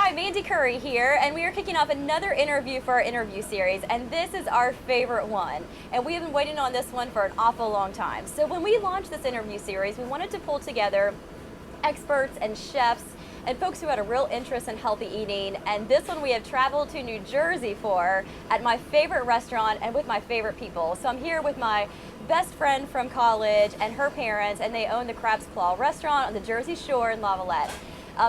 Hi, Mandy Curry here, and we are kicking off another interview for our interview series, and this is our favorite one. And we have been waiting on this one for an awful long time. So when we launched this interview series, we wanted to pull together experts and chefs and folks who had a real interest in healthy eating. And this one we have traveled to New Jersey for at my favorite restaurant and with my favorite people. So I'm here with my best friend from college and her parents, and they own the Crab's Claw restaurant on the Jersey Shore in Lavallette.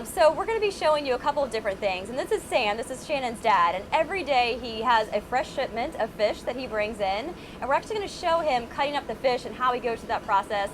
So we're going to be showing you a couple of different things. And this is Sam, this is Shannon's dad, and every day he has a fresh shipment of fish that he brings in, and we're actually going to show him cutting up the fish and how he goes through that process.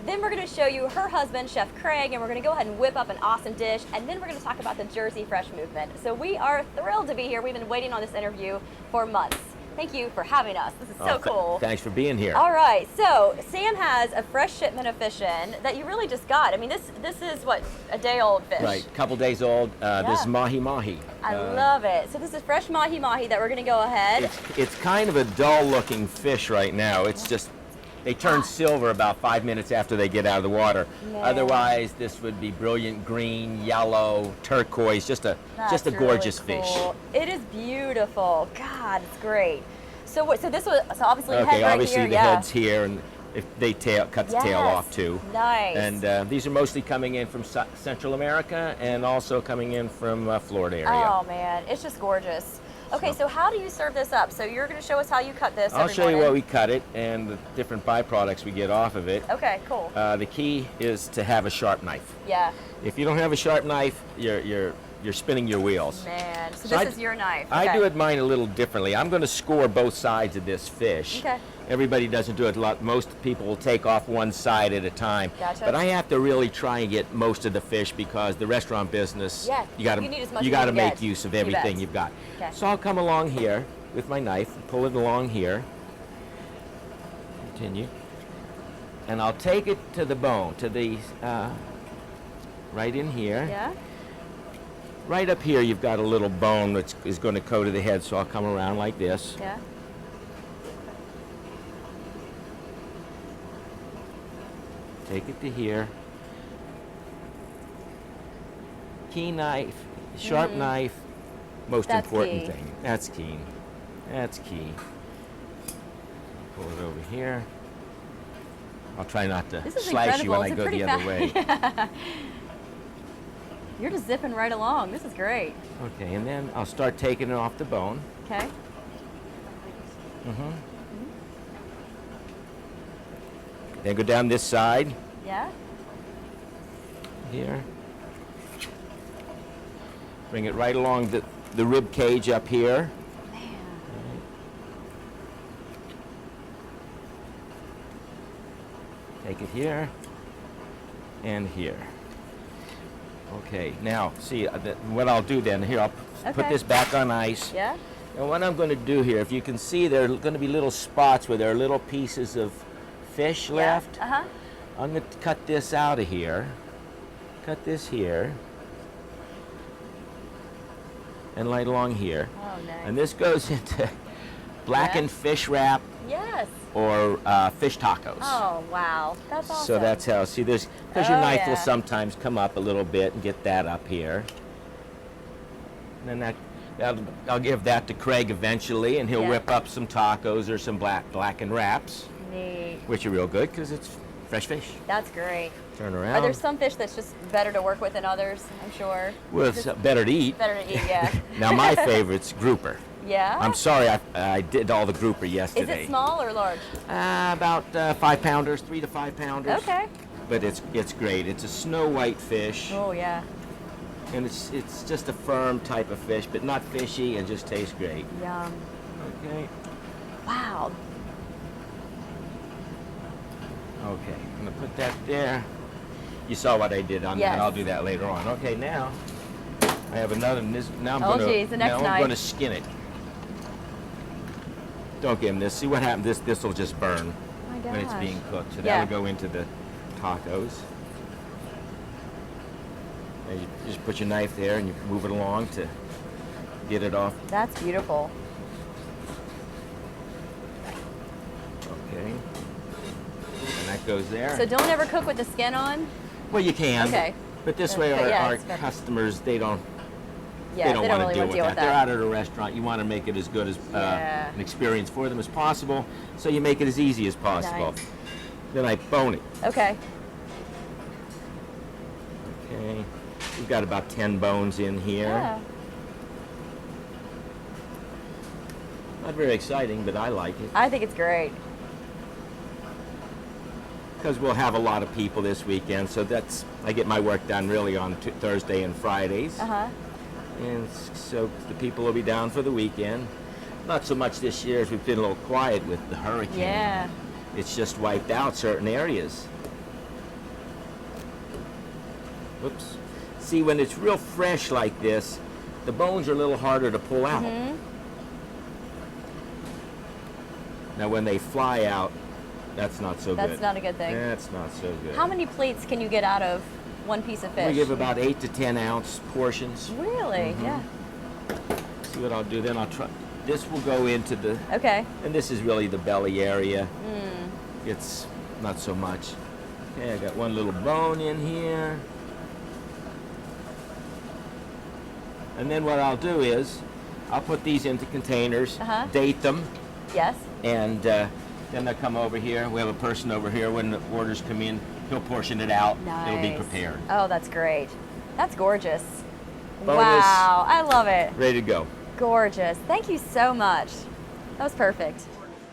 Then we're going to show you her husband, Chef Craig, and we're going to go ahead and whip up an awesome dish, and then we're going to talk about the Jersey Fresh movement. So we are thrilled to be here. We've been waiting on this interview for months. Thank you for having us. This is so cool. Thanks for being here. All right, so Sam has a fresh shipment of fish in that you really just got. I mean, this is what, a day old fish? Right, a couple days old. This is mahi-mahi. I love it. So this is fresh mahi-mahi that we're going to go ahead. It's kind of a dull looking fish right now. It's just, they turn silver about 5 minutes after they get out of the water. Man. Otherwise, this would be brilliant green, yellow, turquoise, just a gorgeous really fish. cool. It is beautiful. God, it's great. So what? So this was obviously Okay, head right obviously here, the head's here, and if they cut the tail off too. Nice. And these are mostly coming in from Central America and also coming in from Florida area. Oh man, it's just gorgeous. Okay, so how do you serve this up? So you're going to show us how you cut this. I'll show you what we cut it and the different byproducts we get off of it. Okay, cool. The key is to have a sharp knife. Yeah. If you don't have a sharp knife, you're spinning your wheels. Man, so this is your knife. Okay. I do it mine a little differently. I'm going to score both sides of this fish. Okay. Everybody doesn't do it a lot. Most people will take off one side at a time. Gotcha. But I have to really try and get most of the fish because the restaurant business, you got to make use of everything you've got. Okay. So I'll come along here with my knife, pull it along here. Continue. And I'll take it to the bone, to the right in here. Yeah. Right up here, you've got a little bone which is going to go to the head, so I'll come around like this. Yeah. Take it to here. Key knife, sharp knife, most important thing. That's key. That's key. Pull it over here. I'll try not to slice you when I go the other way. Yeah. You're just zipping right along. This is great. Okay, and then I'll start taking it off the bone. Okay. Then go down this side. Yeah. Here. Bring it right along the rib cage up here. Man. Take it here and here. Okay, now see what I'll do then. Here, I'll put this back on ice. Yeah. And what I'm going to do here, if you can see, there are going to be little spots where there are little pieces of fish left. I'm going to cut this out of here. Cut this here. And right along here. Oh, nice. And this goes into blackened fish wrap. Yes. Or fish tacos. Oh, wow. That's awesome. So that's how, see, because your knife will sometimes come up a little bit and get that up here. And then I'll give that to Craig eventually, and he'll whip up some tacos or some blackened wraps. Neat. Which are real good because it's fresh fish. That's great. Turn around. Are there some fish that's just better to work with than others, I'm sure? Well, it's better to eat. Better to eat, yeah. Now, my favorite's grouper. Yeah? I'm sorry, I did all the grouper yesterday. Is it small or large? About 5 pounders, 3 to 5 pounders. Okay. But it's great. It's a snow white fish. Oh, yeah. And it's just a firm type of fish, but not fishy, and just tastes great. Yum. Okay. Wow. Okay, I'm gonna put that there. You saw what I did on that. I'll do that later on. Okay, now I have another. Now I'm gonna skin it. Don't give him this. See what happens. This will just burn when it's being cooked. So that'll go into the tacos. And you just put your knife there and you move it along to get it off. That's beautiful. Okay. And that goes there. So don't ever cook with the skin on? Well, you can. Okay. But this way our customers, they don't Yeah, they don't want really to wanna deal with that. that. They're out at a restaurant. You want to make it as good as Yeah. an experience for them as possible, so you make it as easy as possible. Nice. Then I bone it. Okay. Okay, we've got about 10 bones in here. Yeah. Not very exciting, but I like it. I think it's great. Because we'll have a lot of people this weekend, so I get my work done really on Thursday and Fridays. Uh-huh. And so the people will be down for the weekend. Not so much this year as we've been a little quiet with the hurricane. Yeah. It's just wiped out certain areas. Whoops. See, when it's real fresh like this, the bones are a little harder to pull out. Mm-hmm. Now when they fly out, that's not so good. That's not a good thing. That's not so good. How many plates can you get out of one piece of fish? We give about 8 to 10 ounce portions. Really? Mm-hmm. Yeah. See what I'll do then? I'll try. This will go into the, Okay. and this is really the belly area. Mm. It's not so much. Okay, I got one little bone in here. And then what I'll do is, I'll put these into containers, Uh-huh. date them, Yes. and then they'll come over here. We have a person over here. When the orders come in, he'll portion it out. Nice. It'll be prepared. Oh, that's great. That's gorgeous. Bonus. Wow, I love it. Ready to go. Gorgeous. Thank you so much. That was perfect.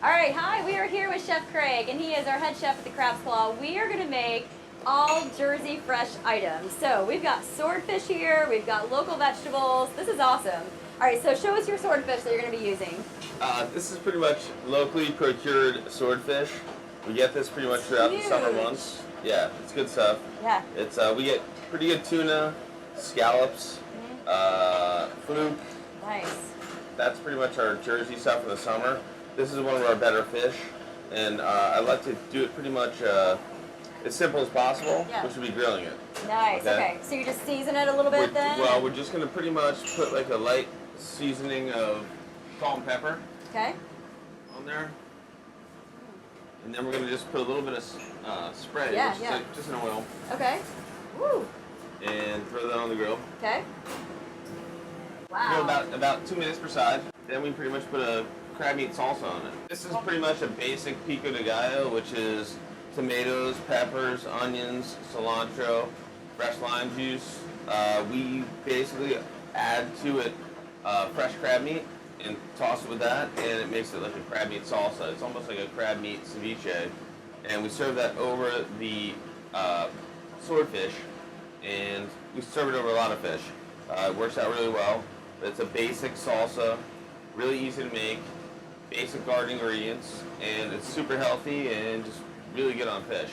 All right, hi, we are here with Chef Craig, and he is our head chef at the Crab's Claw. We are gonna make all Jersey fresh items. So we've got swordfish here, we've got local vegetables. This is awesome. All right, so show us your swordfish that you're gonna be using. This is pretty much locally procured swordfish. We get this pretty much throughout the summer Huge. months. Yeah, it's good stuff. Yeah. It's we get pretty good tuna, scallops, fluke. Nice. That's pretty much our Jersey stuff for the summer. This is one of our better fish, and I like to do it pretty much as simple as possible, Yeah. which would be grilling it. Nice, Okay. okay. So you just season it a little bit then? Well, we're just gonna pretty much put like a light seasoning of salt and pepper Okay. on there. And then we're going to just put a little bit of spray, Yeah, which is yeah. like just an oil, Okay. Woo. and throw that on the grill. Okay. Grill Wow. about 2 minutes per side. Then we pretty much put a crab meat salsa on it. This is pretty much a basic pico de gallo, which is tomatoes, peppers, onions, cilantro, fresh lime juice. We basically add to it fresh crab meat and toss it with that, and it makes it like a crab meat salsa. It's almost like a crab meat ceviche, and we serve that over the swordfish, and we serve it over a lot of fish. It works out really well. It's a basic salsa, really easy to make, basic garden ingredients, and it's super healthy and just really good on fish.